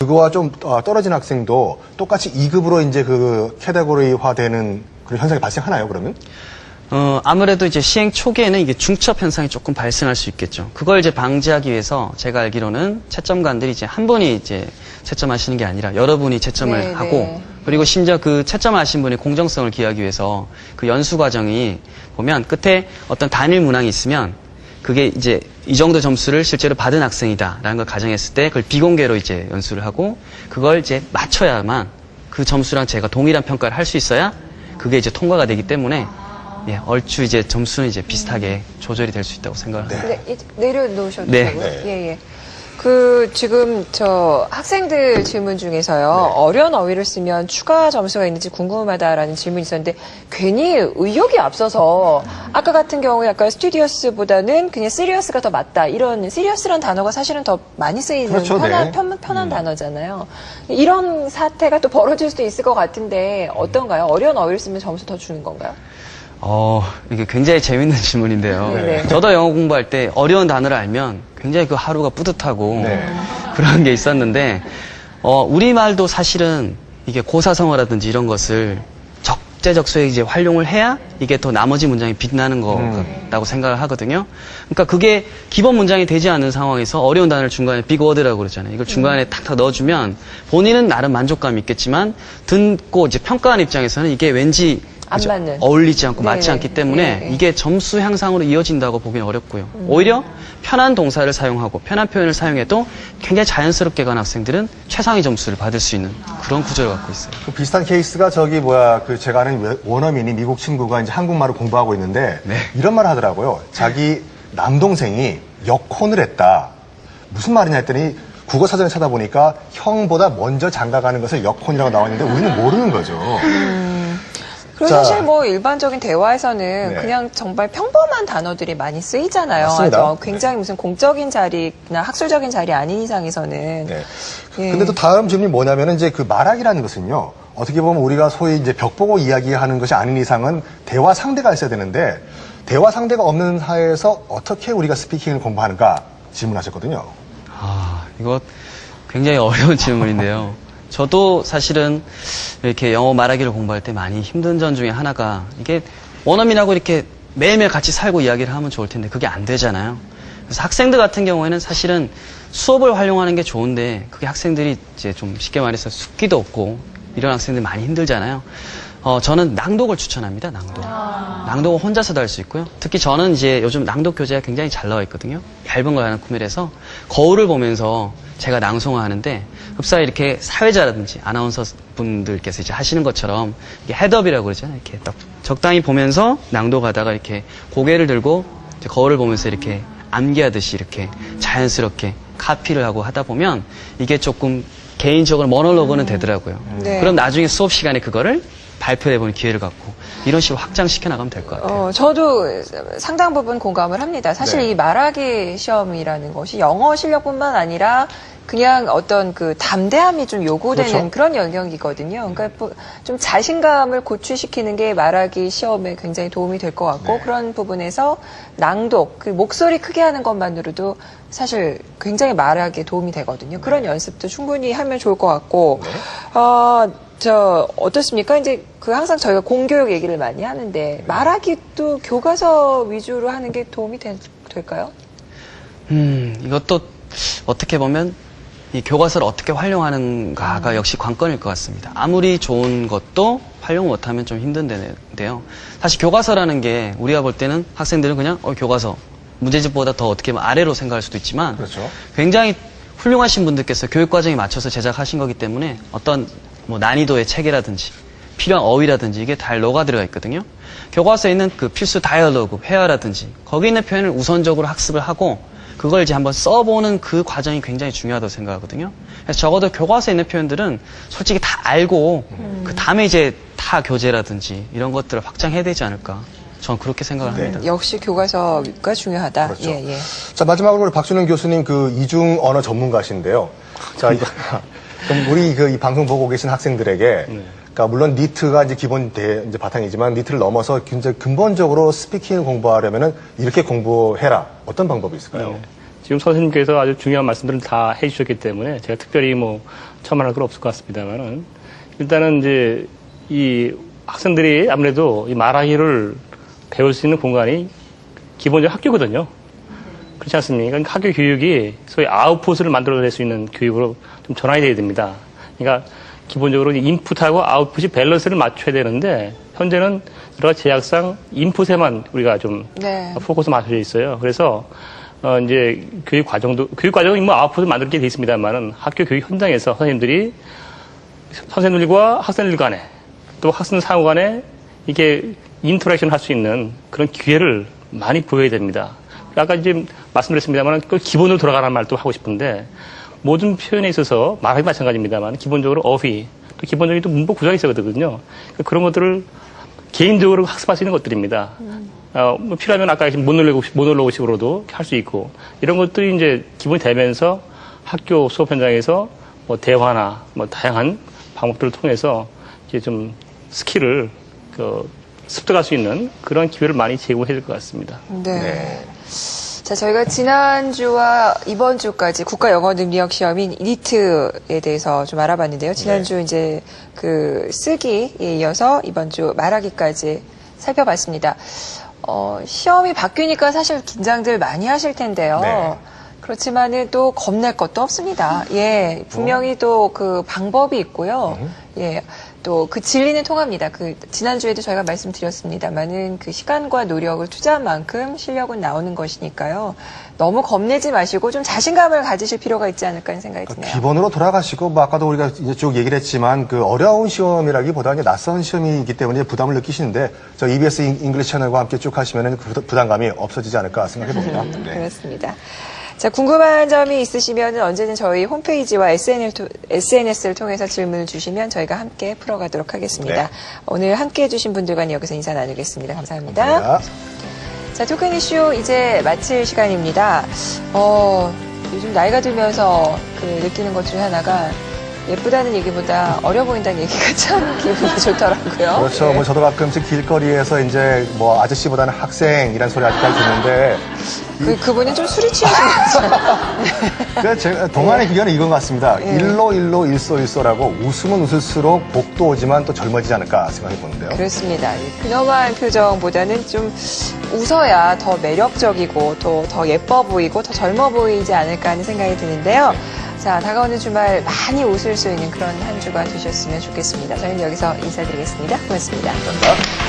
그거와 좀 떨어진 학생도 똑같이 2급으로 이제 그 캐테고리화되는 그런 현상이 발생하나요, 그러면? 아무래도 이제 시행 초기에는 이게 중첩 현상이 조금 발생할 수 있겠죠. 그걸 이제 방지하기 위해서 제가 알기로는 채점관들이 이제 한 분이 이제 채점하시는 게 아니라 여러분이 채점을 하고, 그리고 심지어 그 채점하신 분의 공정성을 기하기 위해서 그 연수 과정이 보면 끝에 어떤 단일 문항이 있으면 그게 이제 이 정도 점수를 실제로 받은 학생이다라는 걸 가정했을 때 그걸 비공개로 이제 연수를 하고 그걸 이제 맞춰야만 그 점수랑 제가 동일한 평가를 할 수 있어야 그게 이제 통과가 되기 때문에 예, 얼추 이제 점수는 이제 비슷하게 조절이 될 수 있다고 생각을 합니다. 네, 내려놓으셔도 네. 되고요. 예, 예. 지금 학생들 질문 중에서요. 어려운 어휘를 쓰면 추가 점수가 있는지 궁금하다라는 질문이 있었는데 괜히 의욕이 앞서서 아까 같은 경우에 약간 스튜디어스보다는 그냥 시리어스가 더 맞다. 이런 시리어스란 단어가 사실은 더 많이 쓰이는 그렇죠, 편한 단어잖아요. 이런 사태가 또 벌어질 수도 있을 것 같은데 어떤가요? 어려운 어휘를 쓰면 점수 더 주는 건가요? 이게 굉장히 재밌는 질문인데요. 네. 저도 영어 공부할 때 어려운 단어를 알면 굉장히 그 하루가 뿌듯하고 그런 게 있었는데, 우리말도 사실은 이게 고사성어라든지 이런 것을 적재적소에 이제 활용을 해야 이게 더 나머지 문장이 빛나는 거라고 생각을 하거든요. 그러니까 그게 기본 문장이 되지 않는 상황에서 어려운 단어를 중간에 빅워드라고 그러잖아요. 이걸 중간에 탁탁 넣어주면 본인은 나름 만족감이 있겠지만 듣고 이제 평가하는 입장에서는 이게 왠지 안 맞는. 어울리지 않고 맞지 네네. 않기 때문에 네네. 이게 점수 향상으로 이어진다고 보기는 어렵고요. 오히려 편한 동사를 사용하고 편한 표현을 사용해도 굉장히 자연스럽게 간 학생들은 최상의 점수를 받을 수 있는 그런 구조를 갖고 있어요. 그 비슷한 케이스가 제가 아는 원어민이 미국 친구가 이제 한국말을 공부하고 있는데 이런 말을 하더라고요. 자기 남동생이 역혼을 했다. 무슨 말이냐 했더니 국어 사전에 찾아보니까 형보다 먼저 장가가는 것을 역혼이라고 나와 있는데 우리는 모르는 거죠. 그리고 자, 사실 일반적인 대화에서는 그냥 정말 평범한 단어들이 많이 쓰이잖아요. 맞습니다. 굉장히 무슨 공적인 자리나 학술적인 자리 아닌 이상에서는. 네. 근데 또 다음 질문이 뭐냐면은 이제 그 말하기라는 것은요. 어떻게 보면 우리가 소위 이제 벽 보고 이야기하는 것이 아닌 이상은 대화 상대가 있어야 되는데 대화 상대가 없는 사회에서 어떻게 우리가 스피킹을 공부하는가 질문하셨거든요. 이거 굉장히 어려운 질문인데요. 저도 사실은 이렇게 영어 말하기를 공부할 때 많이 힘든 점 중에 하나가 이게 원어민하고 이렇게 매일매일 같이 살고 이야기를 하면 좋을 텐데 그게 안 되잖아요. 그래서 학생들 같은 경우에는 사실은 수업을 활용하는 게 좋은데 그게 학생들이 이제 좀 쉽게 말해서 숙기도 없고 이런 학생들 많이 힘들잖아요. 저는 낭독을 추천합니다. 낭독을 혼자서도 할 수 있고요. 특히 저는 이제 요즘 낭독 교재가 굉장히 잘 나와 있거든요. 얇은 걸 하나 구매를 해서 거울을 보면서 제가 낭송을 하는데 흡사히 이렇게 사회자라든지 아나운서 분들께서 이제 하시는 것처럼 이게 헤드업이라고 그러잖아요. 이렇게 딱 적당히 보면서 낭독하다가 이렇게 고개를 들고 이제 거울을 보면서 이렇게 암기하듯이 이렇게 자연스럽게 카피를 하고 하다 보면 이게 조금 개인적으로 모놀로그는 되더라고요. 네. 그럼 나중에 수업 시간에 그거를 발표해보는 기회를 갖고 이런 식으로 확장시켜 나가면 될 것 같아요. 저도 상당 부분 공감을 합니다. 사실 이 말하기 시험이라는 것이 영어 실력뿐만 아니라 그냥 어떤 그 담대함이 좀 요구되는 그런 영역이거든요. 그러니까 좀 자신감을 고취시키는 게 말하기 시험에 굉장히 도움이 될 것 같고 그런 부분에서 낭독, 그 목소리 크게 하는 것만으로도 사실 굉장히 말하기에 도움이 되거든요. 그런 연습도 충분히 하면 좋을 것 같고 어떻습니까? 이제 항상 저희가 공교육 얘기를 많이 하는데 말하기도 교과서 위주로 하는 게 도움이 될까요? 이것도 어떻게 보면 이 교과서를 어떻게 활용하는가가 역시 관건일 것 같습니다. 아무리 좋은 것도 활용 못하면 좀 힘든데요. 사실 교과서라는 게 우리가 볼 때는 학생들은 그냥 교과서 문제집보다 더 어떻게 보면 아래로 생각할 수도 있지만 굉장히 훌륭하신 분들께서 교육과정에 맞춰서 제작하신 거기 때문에 어떤 난이도의 체계라든지 필요한 어휘라든지 이게 다 녹아 들어가 있거든요. 교과서에 있는 그 필수 다이얼로그, 회화라든지 거기 있는 표현을 우선적으로 학습을 하고 그걸 이제 한번 써보는 그 과정이 굉장히 중요하다고 생각하거든요. 그래서 적어도 교과서에 있는 표현들은 솔직히 다 알고 그 다음에 이제 타 교재라든지 이런 것들을 확장해야 되지 않을까. 저는 그렇게 생각을 합니다. 역시 교과서가 중요하다. 그렇죠. 예. 자, 마지막으로 우리 박준영 교수님 그 이중 언어 전문가신데요. 자, 그럼 우리 이 방송 보고 계신 학생들에게 그러니까 물론 니트가 이제 이제 바탕이지만 니트를 넘어서 굉장히 근본적으로 스피킹을 공부하려면은 이렇게 공부해라. 어떤 방법이 있을까요? 지금 선생님께서 아주 중요한 말씀들을 다 해주셨기 때문에 제가 특별히 뭐 첨언할 건 없을 것 같습니다만은 일단은 이제 이 학생들이 아무래도 이 말하기를 배울 수 있는 공간이 기본적으로 학교거든요. 그렇지 않습니까? 그러니까 학교 교육이 소위 아웃풋을 만들어낼 수 있는 교육으로 좀 전환이 돼야 됩니다. 그러니까 기본적으로 인풋하고 아웃풋이 밸런스를 맞춰야 되는데 현재는 여러 가지 제약상 인풋에만 우리가 좀 네. 포커스 맞춰져 있어요. 그래서 이제 교육 과정은 뭐 아웃풋을 만들게 돼 있습니다만은 학교 교육 현장에서 선생님들과 학생들 간에 또 학생 상호 간에 이게 인터랙션 할 수 있는 그런 기회를 많이 보여야 됩니다. 아까 이제 말씀드렸습니다만 그 기본으로 돌아가라는 말도 하고 싶은데 모든 표현에 있어서 말하기 마찬가지입니다만 기본적으로 어휘 또 기본적인 또 문법 구조가 있거든요. 그런 것들을 개인적으로 학습할 수 있는 것들입니다. 뭐 필요하면 아까 모놀로그식으로도 할 수 있고 이런 것들이 이제 기본이 되면서 학교 수업 현장에서 뭐 대화나 뭐 다양한 방법들을 통해서 이제 좀 스킬을 습득할 수 있는 그런 기회를 많이 제공해야 될 것 같습니다. 네. 자, 저희가 지난주와 이번 주까지 국가 영어 능력 시험인 니트에 대해서 좀 알아봤는데요. 지난주 이제 그 쓰기에 이어서 이번 주 말하기까지 살펴봤습니다. 시험이 바뀌니까 사실 긴장들 많이 하실 텐데요. 네. 그렇지만은 또 겁낼 것도 없습니다. 예, 분명히 또 그 방법이 있고요. 예, 또 그 진리는 통합니다. 지난주에도 저희가 말씀드렸습니다만은 그 시간과 노력을 투자한 만큼 실력은 나오는 것이니까요. 너무 겁내지 마시고 좀 자신감을 가지실 필요가 있지 않을까 하는 생각이 드네요. 기본으로 돌아가시고, 뭐 아까도 우리가 이제 쭉 얘기를 했지만, 그 어려운 시험이라기보다 이제 낯선 시험이기 때문에 부담을 느끼시는데, 저 EBS 잉글리시 채널과 함께 쭉 하시면은 그 부담감이 없어지지 않을까 생각해 봅니다. 네. 그렇습니다. 자, 궁금한 점이 있으시면 언제든 저희 홈페이지와 SNS를 통해서 질문을 주시면 저희가 함께 풀어가도록 하겠습니다. 네. 오늘 함께 해주신 분들과는 여기서 인사 나누겠습니다. 감사합니다. 감사합니다. 자, 토큰 이슈 이제 마칠 시간입니다. 요즘 나이가 들면서 느끼는 것 중에 하나가 예쁘다는 얘기보다 어려 보인다는 얘기가 참 기분이 좋더라고요. 그렇죠. 네. 뭐 저도 가끔씩 길거리에서 이제 뭐 아저씨보다는 학생이란 소리 아직까지 듣는데 그분은 좀 술이 취하신 거죠. 제가 동안의 기견은 이건 것 같습니다. 예. 일로 일소라고 웃으면 웃을수록 복도 오지만 또 젊어지지 않을까 생각해 보는데요. 그렇습니다. 근엄한 표정보다는 좀 웃어야 더 매력적이고 또 더 예뻐 보이고 더 젊어 보이지 않을까 하는 생각이 드는데요. 자, 다가오는 주말 많이 웃을 수 있는 그런 한 주가 되셨으면 좋겠습니다. 저희는 여기서 인사드리겠습니다. 고맙습니다. 감사합니다.